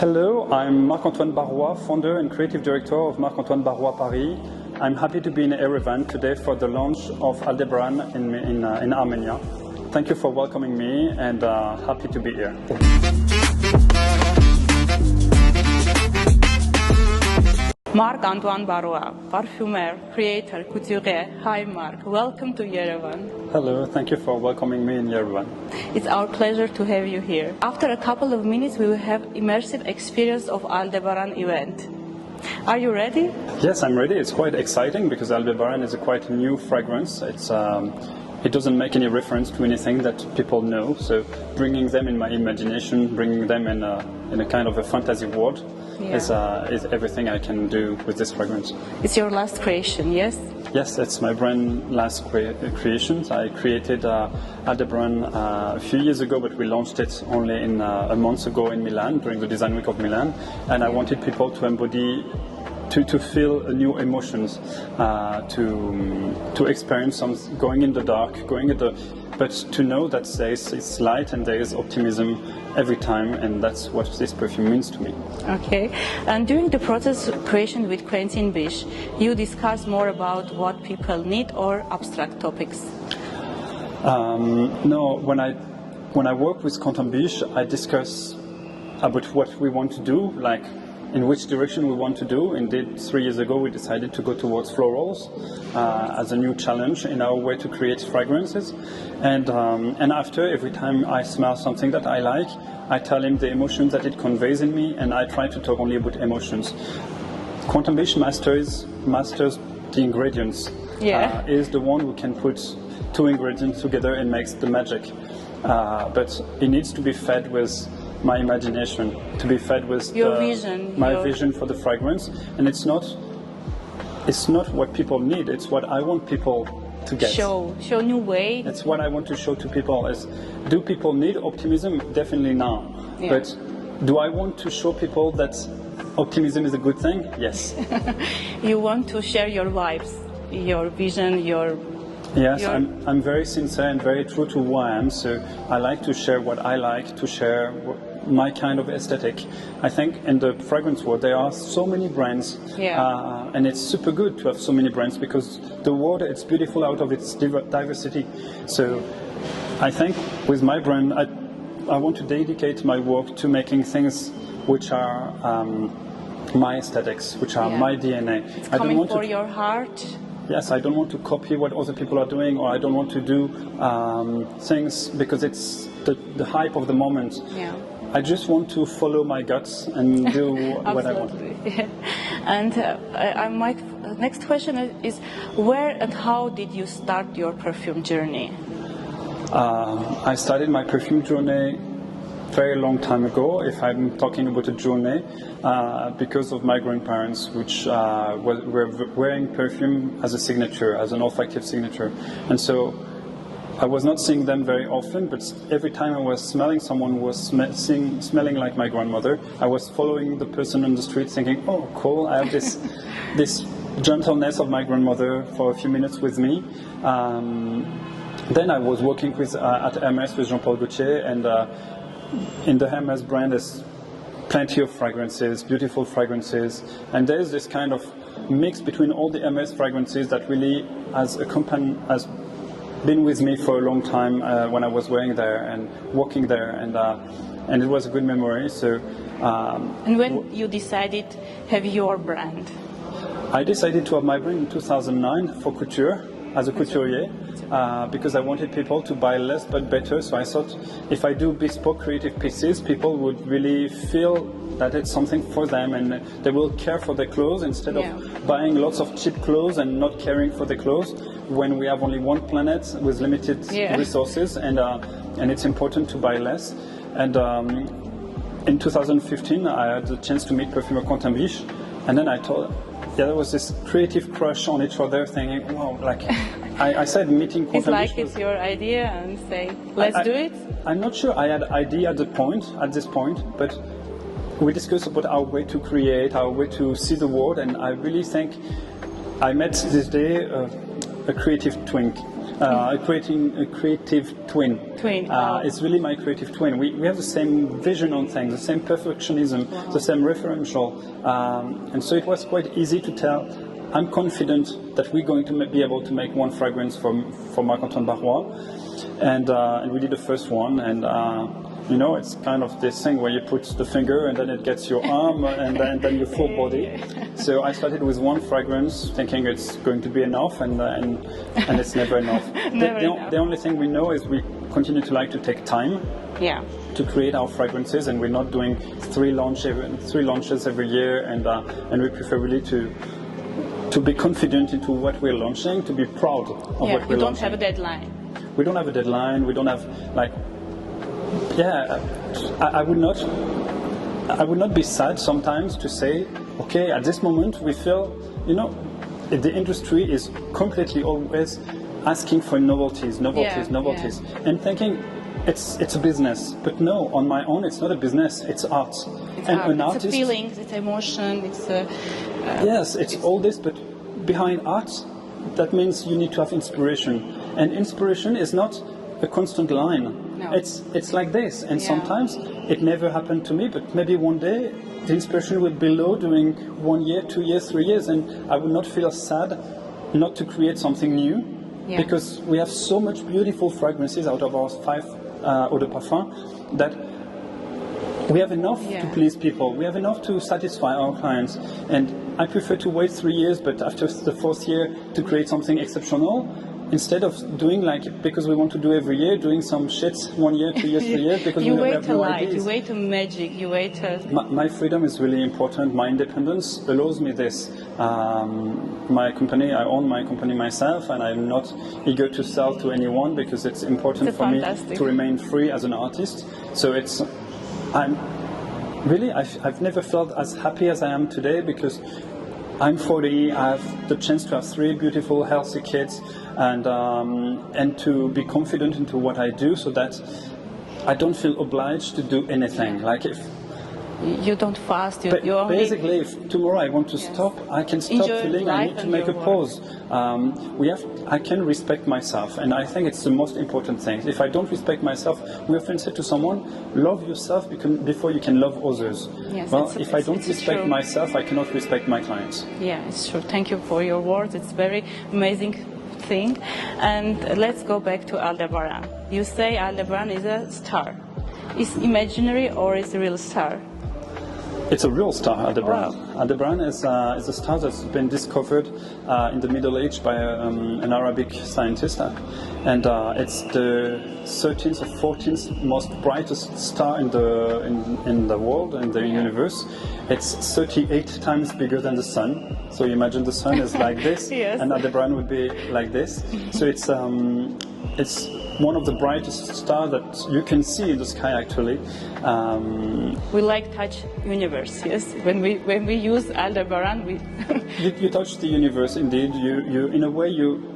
Hello, I'm Marc-Antoine Barrois, founder and creative director of Marc-Antoine Barrois Paris. I'm happy to be in Yerevan today for the launch of Aldebaran in Armenia. Thank you for welcoming me and happy to be here. Marc-Antoine Barrois, parfumer, creator, couturier. Hi Marc, welcome to Yerevan. Hello, thank you for welcoming me in Yerevan. It's our pleasure to have you here. After a couple of minutes we will have immersive experience of Aldebaran event. Are you ready? Yes, I'm ready. It's quite exciting because Aldebaran is a quite new fragrance. It doesn't make any reference to anything that people know, so bringing them in my imagination, bringing them in a kind of a fantasy world is everything I can do with this fragrance. It's your last creation, yes? Yes, it's my brand last creations. I created Aldebaran a few years ago, but we launched it only a month ago in Milan during the Design Week of Milan, and I wanted people to embody to feel new emotions, to experience some going in the dark, but to know that there is light and there is optimism every time, and that's what this perfume means to me. Okay, and during the process of creation with Quentin Bish, you discuss more about what people need or abstract topics? No, when I work with Quentin Bish, I discuss about what we want to do, like in which direction we want to do. Indeed, 3 years ago we decided to go towards florals as a new challenge in our way to create fragrances. And after, every time I smell something that I like, I tell him the emotions that it conveys in me, and I try to talk only about emotions. Quentin Bish masters the ingredients. Yeah. Is the one who can put two ingredients together and makes the magic. But it needs to be fed with my imagination, to be fed with my vision for the fragrance, and it's not what people need, it's what I want people to get. Show new way. It's what I want to show to people is, do people need optimism? Definitely now. Yeah. But do I want to show people that optimism is a good thing? Yes. You want to share your vibes, your vision, Yes, I'm very sincere and very true to who I am, so I like to share what I like, to share my kind of aesthetic. I think in the fragrance world there are so many brands, and it's super good to have so many brands because the world, it's beautiful out of its diversity. So I think with my brand I want to dedicate my work to making things which are my aesthetics, which are my DNA. It's coming for your heart. Yes, I don't want to copy what other people are doing, or I don't want to do things because it's the hype of the moment. Yeah. I just want to follow my guts and do what I want. Yeah. And my next question is, where and how did you start your perfume journey? I started my perfume journey very long time ago, if I'm talking about a journey, because of my grandparents, which were wearing perfume as a signature, as an olfactive signature. And so I was not seeing them very often, but every time I was smelling someone who was smelling like my grandmother, I was following the person on the street thinking, oh, cool, I have this gentleness of my grandmother for a few minutes with me. Then I was working at Hermès with Jean-Paul Gaultier, and in the Hermès brand there's plenty of fragrances, beautiful fragrances, and there's this kind of mix between all the Hermès fragrances that really has been with me for a long time when I was wearing there and working there, and it was a good memory. So. And when you decided to have your brand? I decided to have my brand in 2009 for couture, as a couturier, because I wanted people to buy less but better. So I thought if I do bespoke creative pieces, people would really feel that it's something for them and they will care for their clothes instead of buying lots of cheap clothes and not caring for their clothes when we have only one planet with limited resources, and it's important to buy less. And in 2015 I had the chance to meet perfumer Quentin Bish, and then I thought, there was this creative crush on each other, thinking, wow, like I said, meeting Quentin Bish. It's like it's your idea and say, let's do it? I'm not sure I had idea at this point, but we discussed about our way to create, our way to see the world, and I really think I met this day a creative twin. creating a creative twin. It's really my creative twin. We have the same vision on things, the same perfectionism, the same referential, and so it was quite easy to tell. I'm confident that we're going to be able to make one fragrance for Marc-Antoine Barrois, and we did the first one, and you know, it's kind of this thing where you put the finger and then it gets your arm and then your full body. So I started with one fragrance, thinking it's going to be enough, and it's never enough. The only thing we know is we continue to like to take time. Yeah. To create our fragrances, and we're not doing three launches every year, and we prefer really to be confident into what we're launching, to be proud of what we're launching. You don't have a deadline. We don't have a deadline. We don't have like. Yeah, I would not be sad sometimes to say, okay, at this moment we feel, you know, the industry is completely always asking for novelties, and thinking it's a business. But no, on my own, it's not a business. It's art. It's a feeling, it's emotion, it's a... yes, it's all this, but behind art, that means you need to have inspiration. And inspiration is not a constant line. No. It's like this, and sometimes it never happened to me, but maybe one day the inspiration will be low during 1 year, 2 years, 3 years, and I will not feel sad not to create something new, because we have so much beautiful fragrances out of our 5 eau de parfum that we have enough to please people, we have enough to satisfy our clients, and I prefer to wait 3 years, but after the 4th year to create something exceptional, instead of doing like, because we want to do every year, doing some shit 1 year, 2 years, 3 years, because we have no ideas. You wait a magic, you wait a... My freedom is really important. My independence allows me this. My company, I own my company myself, and I'm not eager to sell to anyone because it's important for me to remain free as an artist. So I've never felt as happy as I am today, because I'm 40, I have the chance to have 3 beautiful, healthy kids, and to be confident into what I do, so that I don't feel obliged to do anything. Like if you don't fast, basically, if tomorrow I want to stop, I can stop feeling I need to make a pause. I can respect myself, and I think it's the most important thing. If I don't respect myself, we often say to someone, love yourself before you can love others. Yes, well, if I don't respect myself, I cannot respect my clients. Yeah, it's true. Thank you for your words. It's very amazing thing. And let's go back to Aldebaran. You say Aldebaran is a star. Is imaginary or is a real star? It's a real star, Aldebaran. Wow. Aldebaran is a star that's been discovered in the Middle Age by an Arabic scientist, and it's the 13th or 14th most brightest star in the world, in the universe. It's 38 times bigger than the sun. So you imagine the sun is like this, and Aldebaran would be like this. So it's one of the brightest stars that you can see in the sky, actually. We like touch universe, yes. When we use Aldebaran, we you touch the universe. Indeed, you in a way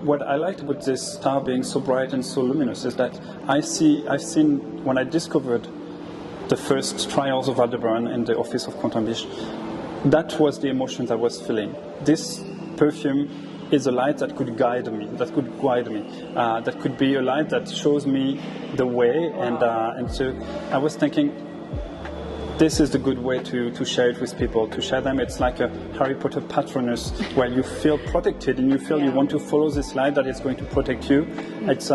What I liked about this star being so bright and so luminous is that I've seen when I discovered the first trials of Aldebaran in the office of Contambish, that was the emotions I was feeling. This perfume is a light that could guide me, that could be a light that shows me the way, and so I was thinking, this is the good way to share it with people, to share them. It's like a Harry Potter patronus, where you feel protected and you feel you want to follow this light that is going to protect you. It's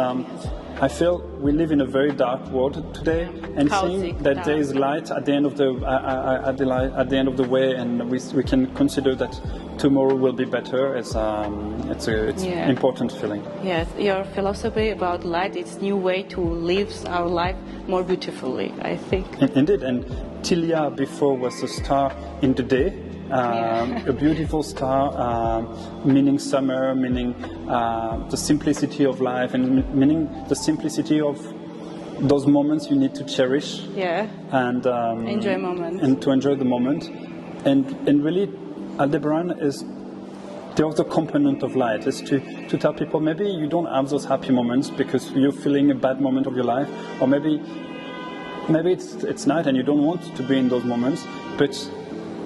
I feel we live in a very dark world today, and seeing that there is light at the end of the end of the way, and we can consider that tomorrow will be better. It's important feeling. Yes, your philosophy about light, it's new way to live our life more beautifully, I think. Indeed, and Tilia before was a star in the day. A beautiful star, meaning summer, meaning the simplicity of life, and meaning the simplicity of those moments you need to cherish. And enjoy moments. And to enjoy the moment. And really, Aldebaran is the other component of light, is to tell people maybe you don't have those happy moments because you're feeling a bad moment of your life, or maybe it's night and you don't want to be in those moments, but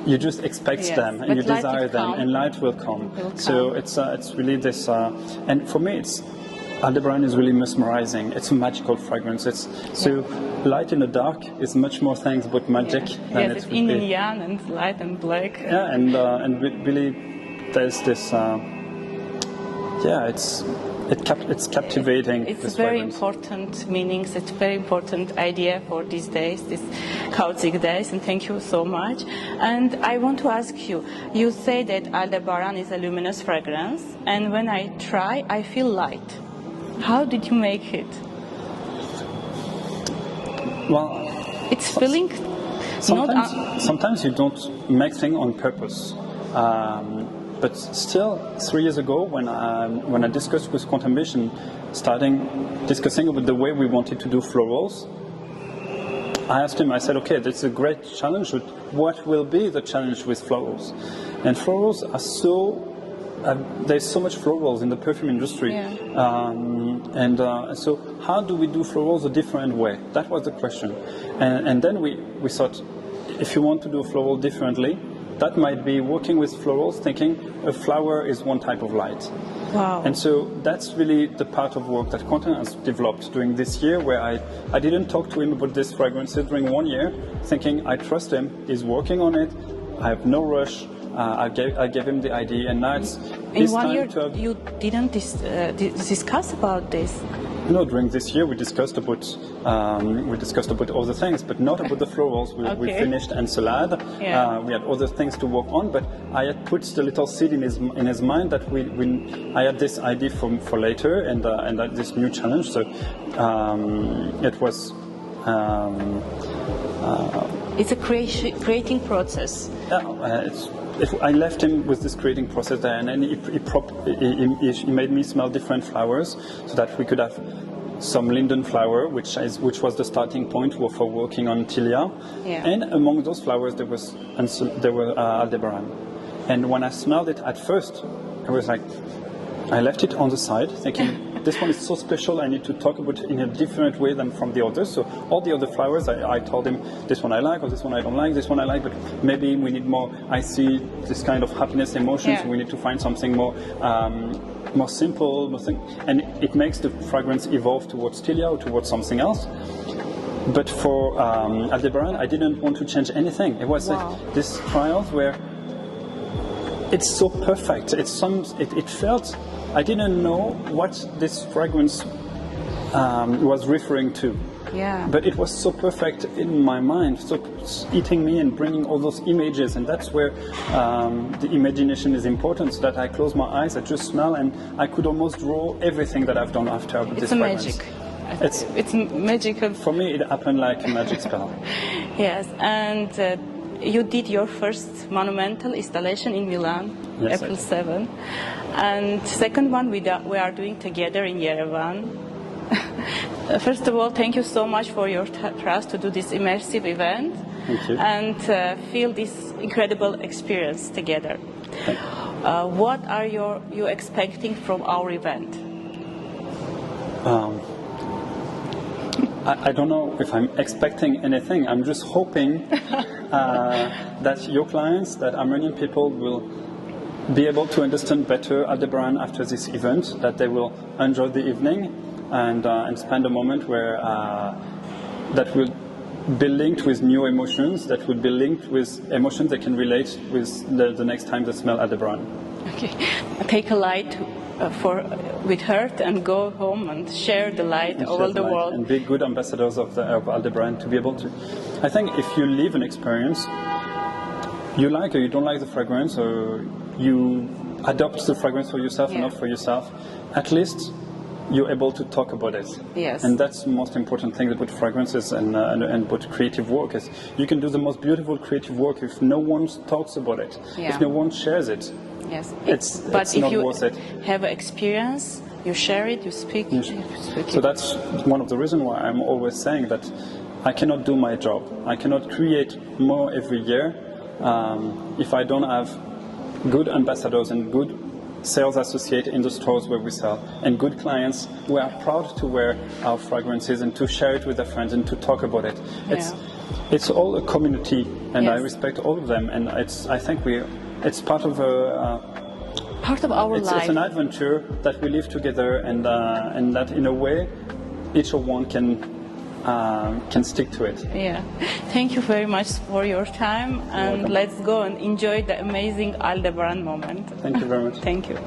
you just expect them and you desire them, and light will come. So it's really this, and for me Aldebaran is really mesmerizing. It's a magical fragrance. So light in the dark is much more things but magic than it's yin and yang and light and black. Yeah, and really there's this. It's captivating. It's very important meanings. It's very important idea for these days, these chaotic days. And thank you so much. And I want to ask you. You say that Aldebaran is a luminous fragrance, and when I try, I feel light. How did you make it? Well, it's feeling. Sometimes you don't make things on purpose. But still, 3 years ago, when I discussed with Quantum Vision, discussing about the way we wanted to do florals, I asked him. I said, "Okay, that's a great challenge. But what will be the challenge with florals?" And florals are so. There's so much florals in the perfume industry, so how do we do florals a different way? That was the question, and then we thought, if you want to do a floral differently, that might be working with florals, thinking a flower is one type of light. Wow! And so that's really the part of work that Quentin has developed during this year, where I didn't talk to him about this fragrance during 1 year, thinking I trust him, he's working on it, I have no rush. I gave him the idea, and now it's in 1 year. You didn't discuss about this. No, during this year we discussed about other things, but not about the florals. We finished Ensalade. We had other things to work on, but I had put the little seed in his mind that I had this idea for later, and this new challenge. So it was. It's a creating process. I left him with this creating process there, and then he made me smell different flowers, so that we could have some linden flower, which was the starting point for working on Tilia. And among those flowers there were Aldebaran. And when I smelled it at first, I was like, I left it on the side, thinking. This one is so special, I need to talk about it in a different way than from the others. So all the other flowers, I told him, this one I like, or this one I don't like, this one I like, but maybe we need more. I see this kind of happiness emotions, we need to find something more simple, and it makes the fragrance evolve towards Tilia or towards something else. But for Aldebaran, I didn't want to change anything. It was like this trial where it's so perfect. It felt. I didn't know what this fragrance was referring to. But it was so perfect in my mind, so eating me and bringing all those images, and that's where the imagination is important, so that I close my eyes, I just smell, and I could almost draw everything that I've done after this fragrance. It's magical. For me, it happened like a magic spell. Yes, and you did your first monumental installation in Milan, April 7. And second one we are doing together in Yerevan. First of all, thank you so much for your trust to do this immersive event. Thank you. And feel this incredible experience together. What are you expecting from our event? I don't know if I'm expecting anything. I'm just hoping that your clients, that Armenian people will be able to understand better Aldebaran after this event, that they will enjoy the evening and spend a moment where that will be linked with new emotions, that will be linked with emotions they can relate with the next time they smell Aldebaran. Okay, take a light with her and go home and share the light over the world. And be good ambassadors of Aldebaran, to be able to. I think if you live an experience, you like or you don't like the fragrance, or you adopt the fragrance for yourself or not for yourself, at least you're able to talk about it. Yes. And that's the most important thing about fragrances and about creative work, is you can do the most beautiful creative work if no one talks about it, if no one shares it. Yes. It's if not you worth it. Have an experience, you share it, you speak. So that's one of the reasons why I'm always saying that I cannot do my job. I cannot create more every year if I don't have good ambassadors and good sales associates in the stores where we sell, and good clients who are proud to wear our fragrances and to share it with their friends and to talk about it. It's all a community, and I respect all of them, and I think it's part of part of our life. It's an adventure that we live together, and that in a way, each of one can stick to it. Yeah. Thank you very much for your time, and let's go and enjoy the amazing Aldebaran moment. Thank you very much. Thank you.